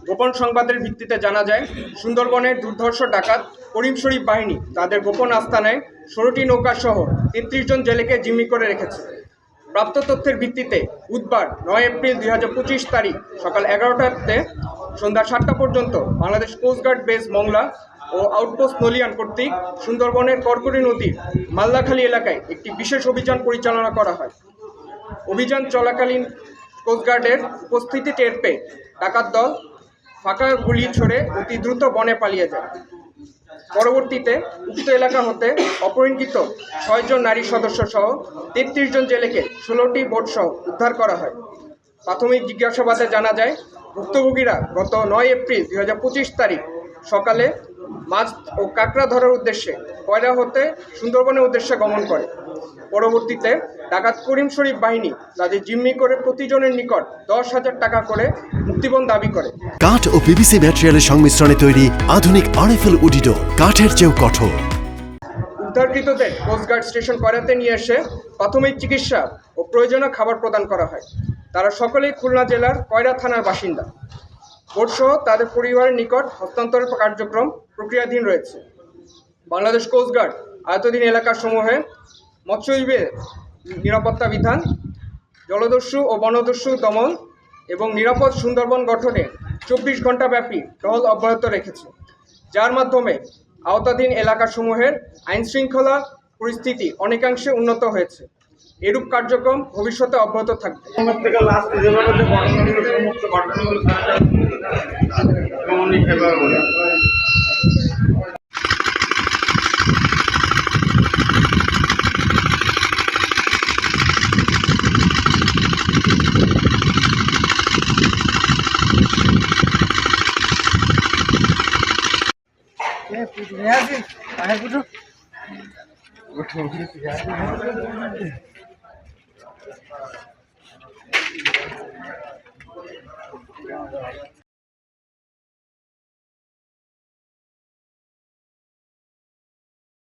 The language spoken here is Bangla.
গোপন সংবাদের ভিত্তিতে জানা যায়, সুন্দরবনের দুর্ধর্ষ ডাকাত করিম শরীফ বাহিনী তাদের গোপন আস্তানায় 16টি নৌকা সহ 33 জন জেলেকে জিম্মি করে রেখেছে। প্রাপ্ত তথ্যের ভিত্তিতে বুধবার 9 এপ্রিল 2025 তারিখ সকাল 11টাতে সন্ধ্যা 7টা পর্যন্ত বাংলাদেশ কোস্টগার্ড বেস মংলা ও আউটপোস্ট নলিয়ান কর্তৃক সুন্দরবনের করকরি নদীর মাল্লাখালী এলাকায় একটি বিশেষ অভিযান পরিচালনা করা হয়। অভিযান চলাকালীন কোস্টগার্ডের উপস্থিতি টের পেয়ে ডাকাত দল ফাঁকা গুলি ছড়ে অতি দ্রুত বনে পালিয়ে যায়। পরবর্তীতে উক্ত এলাকা হতে অপহরণকৃত 6 জন নারী সদস্য সহ 33 জন জেলেকে 16টি বোট সহ উদ্ধার করা হয়। প্রাথমিক জিজ্ঞাসাবাদে জানা যায়, ভুক্তভোগীরা গত 9 এপ্রিল 2025 তারিখ সকালে মাছ ও কাঁকড়া ধরার উদ্দেশ্যে কয়রা হতে সুন্দরবনের উদ্দেশ্যে গমন করে। পরবর্তীতে ডাকাত করিম শরীফ বাহিনী তাদের জিম্মি করে প্রতিজনের নিকট 10,000 টাকা করে মুক্তিপণ দাবি করে। কাঠ ও পিভিসি ম্যাটেরিয়ালের সংমিশ্রণে তৈরি আধুনিক আরএফএল উডিডোর, কাঠের চেয়েও কঠোর। উদ্ধারকৃতদের কোস্টগার্ড স্টেশন কয়রাতে নিয়ে এসে প্রাথমিক চিকিৎসা ও প্রয়োজনীয় খাবার প্রদান করা হয়। তারা সকলেই খুলনা জেলার কয়রা থানার বাসিন্দা। বোটসহ তাদের পরিবারের নিকট হস্তান্তরের কার্যক্রম প্রক্রিয়াধীন রয়েছে। বাংলাদেশ কোস্টগার্ড আয়তাধীন এলাকাসমূহে মৎস্যজীবীদের নিরাপত্তা বিধান, জলদস্যু ও বনদস্যু দমন এবং নিরাপদ সুন্দরবন গঠনে 24 ঘণ্টা ব্যাপী টহল অব্যাহত রেখেছে, যার মাধ্যমে আওতাধীন এলাকাসমূহের আইনশৃঙ্খলা পরিস্থিতি অনেকাংশে উন্নত হয়েছে। এরূপ কার্যক্রম ভবিষ্যতে অব্যাহত থাকবে। পুজো